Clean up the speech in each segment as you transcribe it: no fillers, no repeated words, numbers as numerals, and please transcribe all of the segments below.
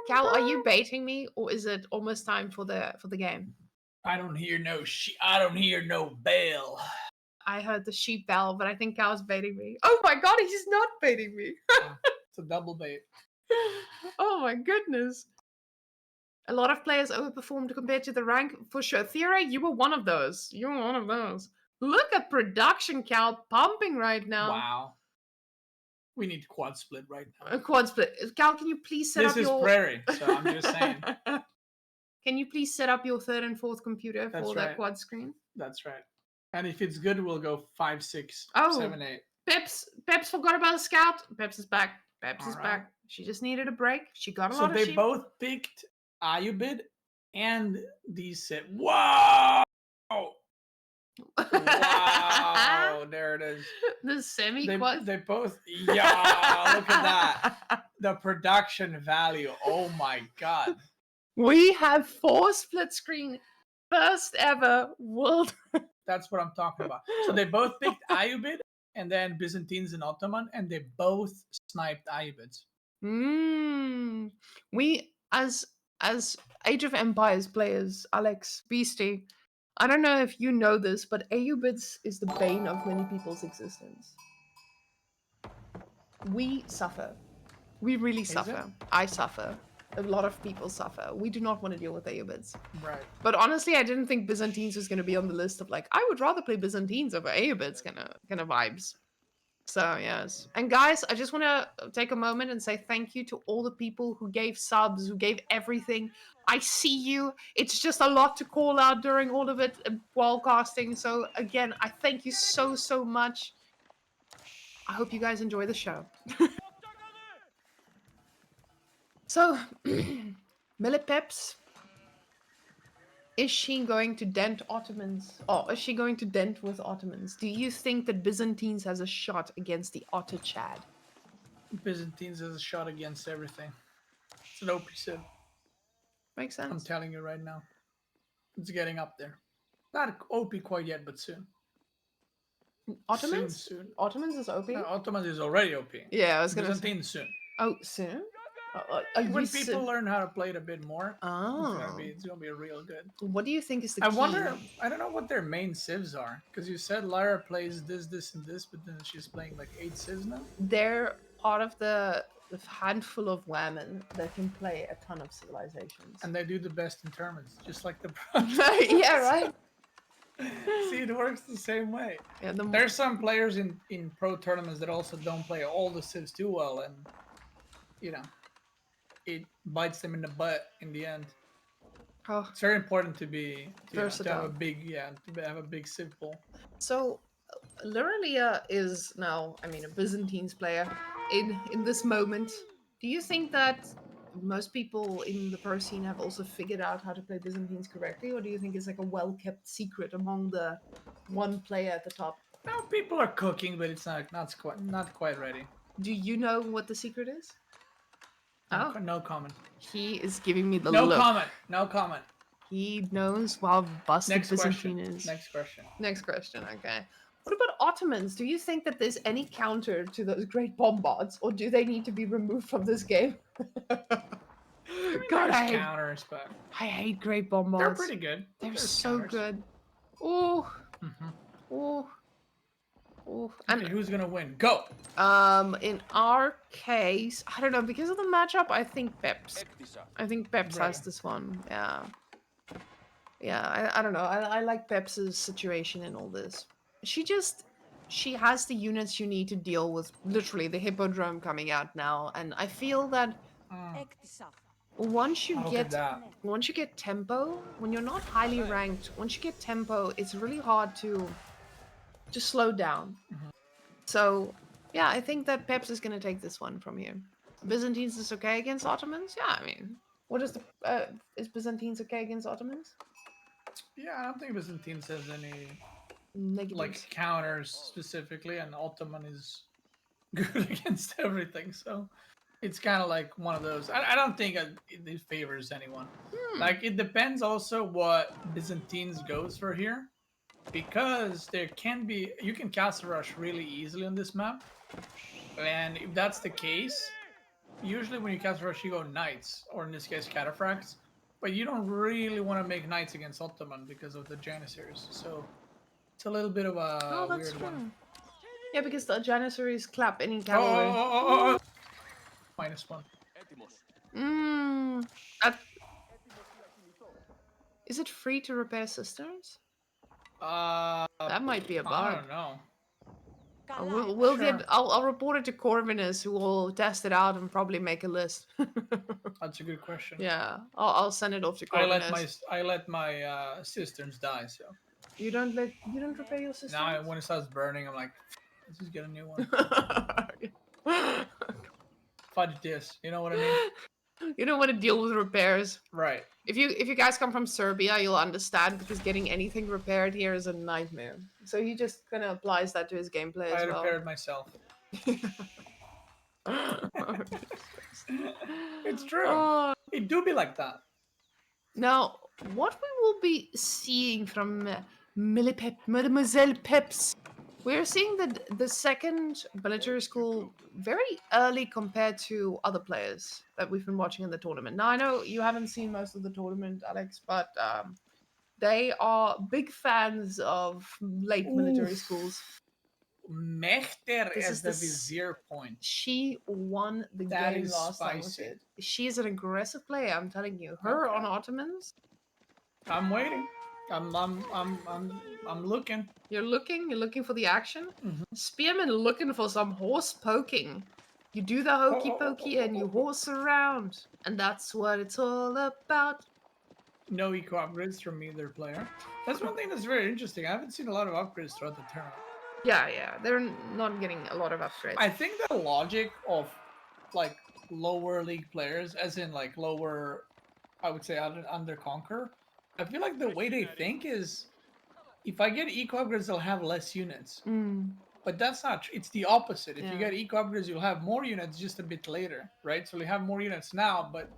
Cal, are you baiting me, or is it almost time for the game? I don't hear no bell. I heard the sheep bell, but I think Cal's baiting me. Oh my god, he's not baiting me. It's a double bait. Oh my goodness. A lot of players overperformed compared to the rank, for sure. Theory, you were one of those. You were one of those. Look at production, Cal, pumping right now. Wow. We need quad split right now. A quad split. Cal, can you please set up your... This is Prairie, so I'm just saying. Can you please set up your third and fourth computer That's for right. that quad screen? That's right. And if it's good, we'll go 5, 6, Oh. 7, 8. Peps forgot about the scout. Peps is back. Peps All is right. back. She just needed a break. She got a So lot of they sheep. both picked Ayubid and these set. Wow! Wow! There it is. The semi-quad. They both. Yeah! Look at that. The production value. Oh my god. We have 4 split screen. First ever world. That's what I'm talking about. So they both picked Ayubid and then Byzantines and Ottoman, and they both sniped Ayubids. We, as Age of Empires players, Alex, Beasty, I don't know if you know this, but Ayubids is the bane of many people's existence. We suffer. We really suffer. I suffer. A lot of people suffer. We do not want to deal with Ayubids. Right. But honestly, I didn't think Byzantines was going to be on the list of like, I would rather play Byzantines over Ayubids kind of vibes. So, yes. And guys, I just want to take a moment and say thank you to all the people who gave subs, who gave everything. I see you. It's just a lot to call out during all of it while casting. So, again, I thank you so, so much. I hope you guys enjoy the show. So, MllePeps, is she going to dent Ottomans? Or is she going to dent with Ottomans? Do you think that Byzantines has a shot against the Otter Chad? Byzantines has a shot against everything. It's an OP civ. Makes sense. I'm telling you right now. It's getting up there. Not OP quite yet, but soon. Ottomans? Soon. Ottomans is OP? No, Ottomans is already OP. Yeah, I was gonna Byzantines soon. Oh, soon? When people learn how to play it a bit more, oh, it's gonna be real good. What do you think is the key? I wonder. I don't know what their main civs are, because you said Lyra plays this, and this, but then she's playing like 8 civs now. They're part of the handful of Whamen that can play a ton of civilizations, and they do the best in tournaments, just like the. Yeah, right. See, it works the same way. Yeah, there's some players in pro tournaments that also don't play all the civs too well, and you know, it bites them in the butt in the end. Oh, it's very important to be versatile. To have a big civ pool. So, Lyralia is now, I mean, a Byzantines player in this moment. Do you think that most people in the pro scene have also figured out how to play Byzantines correctly, or do you think it's like a well-kept secret among the one player at the top? No, people are cooking, but it's not quite ready. Do you know what the secret is? No comment. He is giving me the look. No comment. He knows how busted Byzantine is. Next question. Okay. What about Ottomans? Do you think that there's any counter to those great bombards, or do they need to be removed from this game? God, I hate counters, but I hate great bombards. They're pretty good. They're so good. Oh. Oh. Oh. And who's gonna win? Go. In our case, I don't know, because of the matchup, I think Peps. I think Peps has this one. Yeah. Yeah, I don't know. I like Peps' situation in all this. She has the units you need to deal with, literally, the Hippodrome coming out now, and I feel that once you get tempo, when you're not highly ranked, once you get tempo, it's really hard to slow down. So, yeah, I think that Peps is going to take this one from here. Byzantines is okay against Ottomans? Yeah, I mean, what is is Byzantines okay against Ottomans? Yeah, I don't think Byzantines has any negatives, like counters specifically, and Ottoman is good against everything, so it's kind of like one of those. I don't think it favors anyone. Like, it depends also what Byzantines goes for here, because there can be, you can castle rush really easily on this map, and if that's the case, usually when you cast Rush, you go Knights, or in this case, Cataphracts. But you don't really want to make Knights against Ottoman because of the Janissaries. So it's a little bit of Oh, a that's weird true. one. Yeah, because the Janissaries clap any Oh, cavalry. -1. Mmm. That... Is it free to repair cisterns? That might be a I bug. don't know. We'll Sure. get. I'll report it to Corvinus, who will test it out and probably make a list. That's a good question. Yeah, I'll send it off to Corvinus. I let my cisterns die. So You don't repair your now cisterns. when it starts burning, I'm like, let's just get a new one. Fudge this. You know what I mean? You don't want to deal with repairs. Right. If you guys come from Serbia, you'll understand because getting anything repaired here is a nightmare. So he just kind of applies that to his gameplay I as well. repaired myself. It's true. Oh. It do be like that. Now, what we will be seeing from Mademoiselle Peps, we're seeing the second military school very early compared to other players that we've been watching in the tournament. Now, I know you haven't seen most of the tournament, Alex, but they are big fans of late military Oof. schools. Mechter This as is the the vizier point. She won the That game is last time with spicy. it. She's an aggressive player, I'm telling you. Her Okay. on Ottomans. I'm waiting. I'm looking. You're looking for the action. Mhm. Spearman looking for some horse poking. You do the hokey pokey and you horse around. And that's what it's all about. No eco upgrades from either player. That's one thing that's very interesting. I haven't seen a lot of upgrades throughout the tournament. Yeah, they're not getting a lot of upgrades. I think the logic of like lower league players, as in like lower, I would say under Conquer, I feel like the way they think is if I get eco upgrades, I'll have less units. But that's not true. It's the opposite. If you Yeah. get eco upgrades, you'll have more units just a bit later, right? So you have more units now, but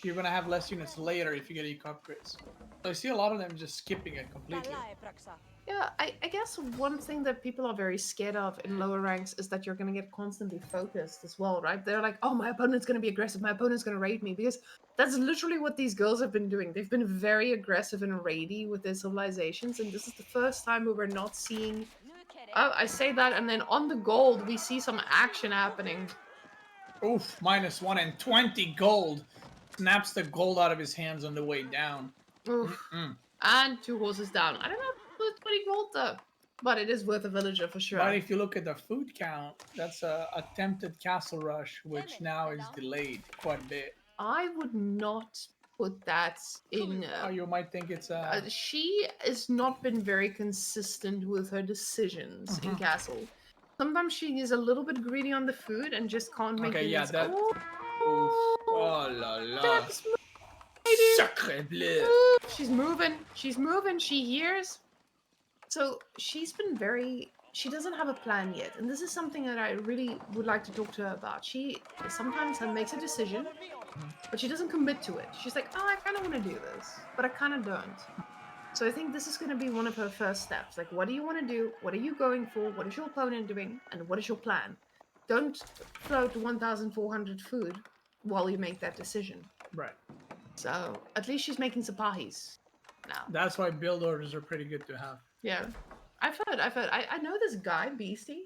you're gonna have less units later if you get eco upgrades. So I see a lot of them just skipping it completely. Yeah, I guess one thing that people are very scared of in lower ranks is that you're going to get constantly focused as well, right? They're like, oh, my opponent's going to be aggressive. My opponent's going to raid me. Because that's literally what these girls have been doing. They've been very aggressive and raidy with their civilizations. And this is the first time where we're not seeing... I say that, and then on the gold, we see some action happening. Oof, -1 and 20 gold. Snaps the gold out of his hands on the way down. Oof. And 2 horses down. I don't know if 20 gold though. But it is worth a villager for sure. But if you look at the food count, that's a attempted castle rush, which now is delayed quite a bit. I would not put that in. You might think it's she has not been very consistent with her decisions in Castle. Sometimes she is a little bit greedy on the food and just can't make okay. Yeah, units. that. Oh la la. Sacre bleu. She's moving. She's moving. She hears. So she's been very... She doesn't have a plan yet. And this is something that I really would like to talk to her about. She sometimes makes a decision, but she doesn't commit to it. She's like, oh, I kind of want to do this, but I kind of don't. So I think this is going to be one of her first steps. Like, what do you want to do? What are you going for? What is your opponent doing? And what is your plan? Don't float 1,400 food while you make that decision. Right. So at least she's making sapahis now. That's why build orders are pretty good to have. Yeah. I've heard. I know this guy, Beasty.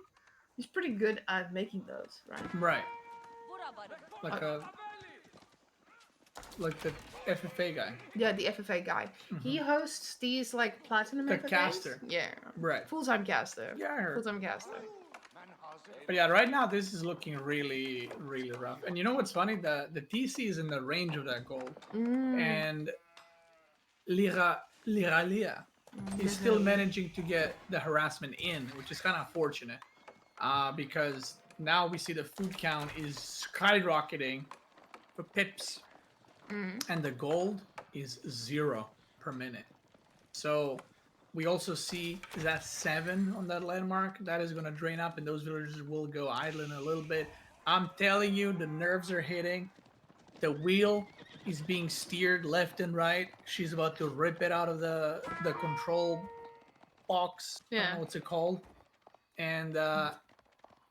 He's pretty good at making those, right? Right. Like the FFA guy. Yeah, the FFA guy. He hosts these like platinum The FFAs. caster. Yeah. Right. Full-time caster. Yeah, I heard. Full-time caster. But yeah, right now this is looking really, really rough. And you know what's funny? The TC is in the range of that goal. And Lyralia is still managing to get the harassment in, which is kind of unfortunate. Because now we see the food count is skyrocketing for pips. And the gold is 0 per minute. So we also see that 7 on that landmark. That is going to drain up, and those villagers will go idle in a little bit. I'm telling you, the nerves are hitting. The wheel is being steered left and right. She's about to rip it out of the control box. I don't know what's it called. And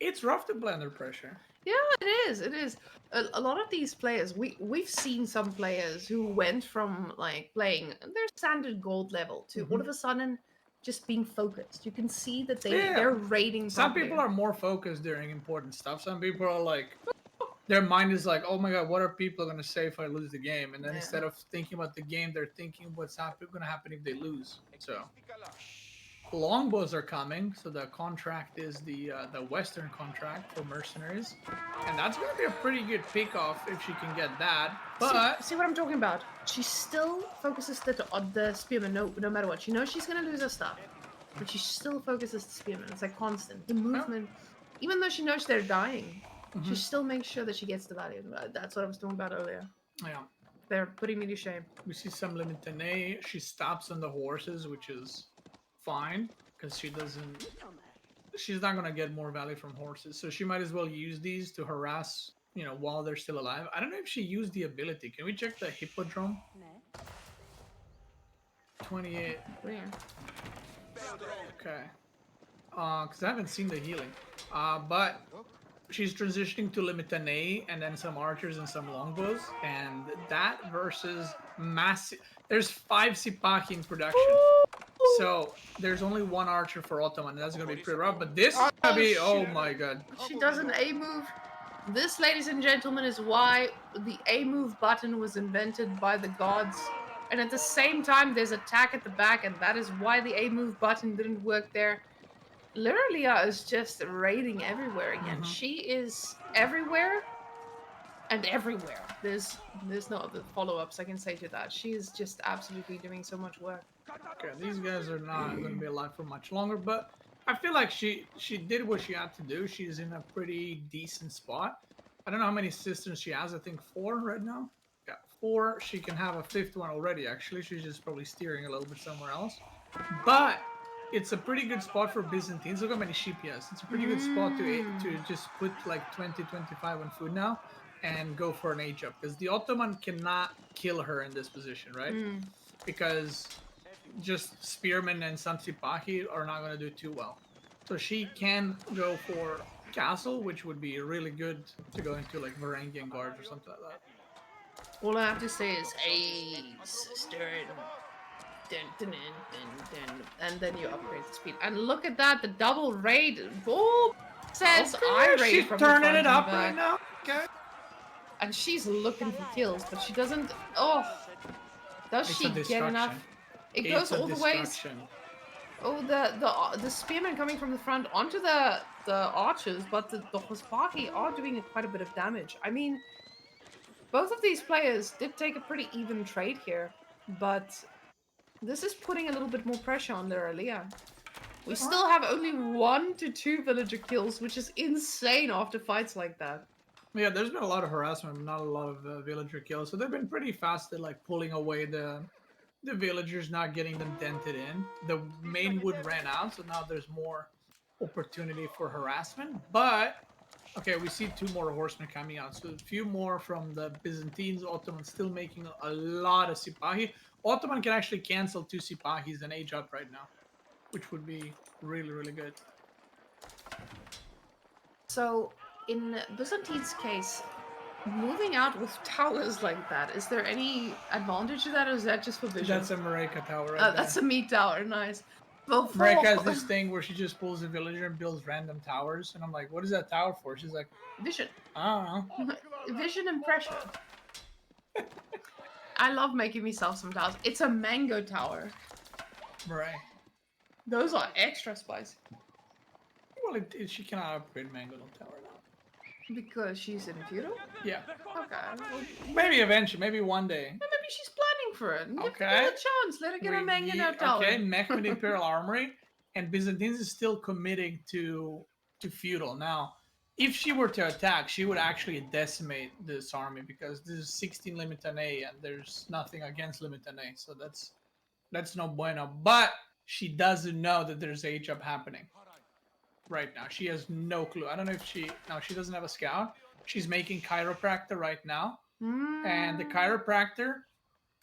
it's rough to play under pressure. Yeah, it is. It is. A lot of these players, we've seen some players who went from like playing their standard gold level to all Hmm. of a sudden just being focused. You can see that Yeah. they're raiding Some properly. people are more focused during important stuff. Some people are like, their mind is like, oh my god, what are people going to say if I lose the game? And then Yeah. instead of thinking about the game, they're thinking what's going to happen if they lose. So longbows are coming. So the contract is the Western contract for mercenaries, and that's going to be a pretty good pick off if she can get that. See, But see what I'm talking about? She still focuses on the spearman no matter what. She knows she's gonna lose her stuff, but she still focuses the spearman. It's like constant. The yeah, movement, even though she knows they're dying, she hmm, still makes sure that she gets the value. That's what I was talking about earlier. yeah, They're putting me to shame. we see some Limitane. She stops on the horses, which is fine because she doesn't. She's not gonna get more value from horses, so she might as well use these to harass, while they're still alive. I don't know if she used the ability. Can we check the hippodrome? 28. Weird. Okay. Because I haven't seen the healing. But she's transitioning to Limitane and then some archers and some longbows, and that versus massive. There's 5 Sipaki in production. So there's only one archer for Ottoman. That's gonna be pretty rough. But this is gonna be, oh my god. She does an A move. This, ladies and gentlemen, is why the A move button was invented by the gods. And at the same time, there's attack at the back, and that is why the A move button didn't work there. Lyralia is just raiding everywhere again. Mhm. She is everywhere and everywhere. There's no other follow-ups I can say to that. She is just absolutely doing so much work. Okay, these guys are not going to be alive for much longer, but I feel like she did what she had to do. She's in a pretty decent spot. I don't know how many systems she has. I think 4 right now. Yeah, 4. She can have a 5th one already, actually. She's just probably steering a little bit somewhere else. But it's a pretty good spot for Byzantines. Look how many sheep he has. It's a pretty good spot to just put like 20, 25 on food now and go for an age up. Because the Ottoman cannot kill her in this position, right? Because just spearmen and some Sipahi are not going to do too well. So she can go for castle, which would be really good to go into like Varangian guards or something like that. All I have to say is, hey, sister, and then you upgrade the speed. And look at that, the double raid. Oh, says Okay, I raid she's from turning the it front up and back. right now. Okay. And she's looking for kills, but she doesn't. Oh, does It's she a get destruction. enough? It It's goes a all the ways. destruction. Oh, the spearmen coming from the front onto the archers, but the Hospahi are doing quite a bit of damage. I mean, both of these players did take a pretty even trade here, but this is putting a little bit more pressure on their Aliyah. We still have only 1 to 2 villager kills, which is insane after fights like that. Yeah, there's been a lot of harassment, not a lot of villager kills. So they've been pretty fast at like pulling away the villagers, not getting them dented in. The main wood ran out, so now there's more opportunity for harassment. But okay, we see 2 more horsemen coming out, so a few more from the Byzantines. Ottoman still making a lot of Sipahi. Ottoman can actually cancel 2 Sipahis and age up right now, which would be really, really good. So, in Byzantine's case, moving out with towers like that, is there any advantage to that, or is that just for vision? That's a MllePep tower right That's there. a meat tower, nice. Well, MllePep has this thing where she just pulls a villager and builds random towers, and I'm like, what is that tower for? She's like, vision. I don't know. Vision and pressure. I love making myself some towers. It's a mango tower. Right. Those are extra spicy. Well, she cannot upgrade Mango Tower now. Because she's in feudal? Yeah. Okay. Well, Maybe eventually, maybe one day. maybe she's planning for it. Give Okay. her a chance. Let her get a mango tower. Okay, Mehmed Imperial Armory, and Byzantines is still committing to feudal. Now, if she were to attack, she would actually decimate this army because this is 16 Limitane and there's nothing against Limitane, so that's no bueno. But she doesn't know that there's age up happening right now. She has no clue. I don't know if she doesn't have a scout. She's making chiropractor right now, and the chiropractor.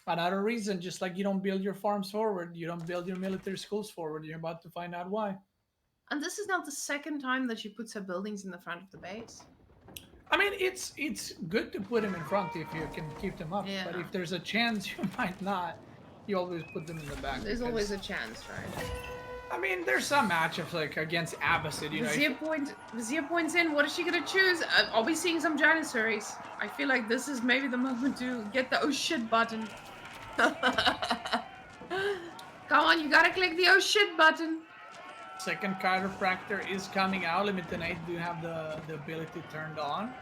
Another reason, just like you don't build your farms forward, you don't build your military schools forward. You're about to find out why. And this is now the second time that she puts her buildings in the front of the base. I mean, it's good to put them in front if you can keep them up. Yeah. But if there's a chance you might not, you always put them in the back. There's because, always a chance, right? I mean, there's some matchups like against Abbasid, you know. Vizier points in. What is she gonna choose? I'll be seeing some Janissaries. I feel like this is maybe the moment to get the oh shit button. Come on, you gotta click the oh shit button. Second chiropractor is coming out. Limited 8 do have the ability turned on.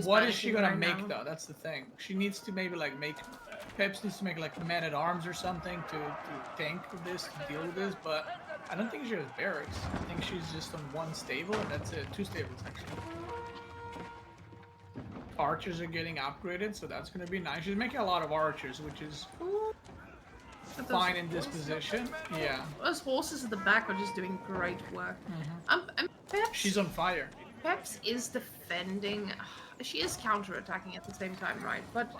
What is she gonna make though? That's the thing. She needs to maybe like make Peps needs to make like men at arms or something to tank this, to deal with this, but I don't think she has barracks. I think she's just on one stable and that's it. 2 stables actually. Archers are getting upgraded, so that's gonna be nice. She's making a lot of archers, which is fine in this position. Yeah. Those horses at the back are just doing great work. And Peps, She's on fire. Peps is defending. She is counter-attacking at the same time, right? But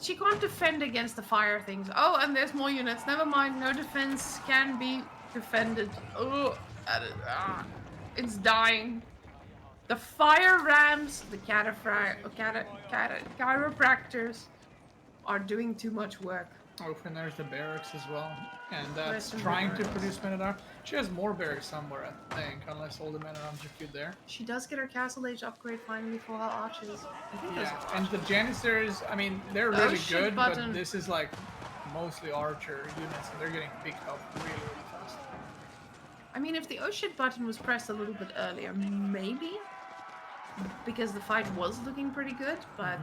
she can't defend against the fire things. Oh, and there's more units. Never mind. No defense can be defended. Oh, it's dying. The fire rams, the chiropractors are doing too much work. Oh, and there's the barracks as well. And that's trying to produce men at arms. She has more barracks somewhere, I think, unless all the men at arms are queued there. She does get her castle age upgrade finally for her archers. I think Yeah, and the Janissaries, I mean, they're really good, but this is like mostly archer units, and they're getting picked up really, really fast. I mean, if the oh shit button was pressed a little bit earlier, maybe? Because the fight was looking pretty good, but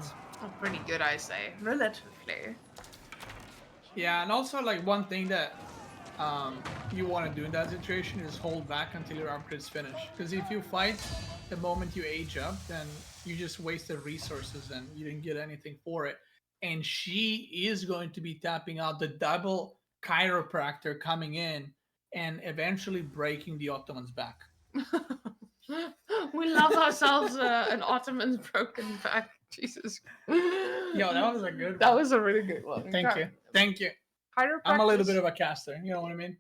pretty good, I say, relatively. Yeah, and also like one thing that you want to do in that situation is hold back until your upgrade's finished. Because if you fight the moment you age up, then you just wasted resources and you didn't get anything for it. And she is going to be tapping out the double chiropractor coming in and eventually breaking the Ottomans' back. We love ourselves an Ottoman's broken back. Jesus. Yo, that was a good one. That was a really good one. Thank you. Thank you. I'm a little bit of a caster, you know what I mean?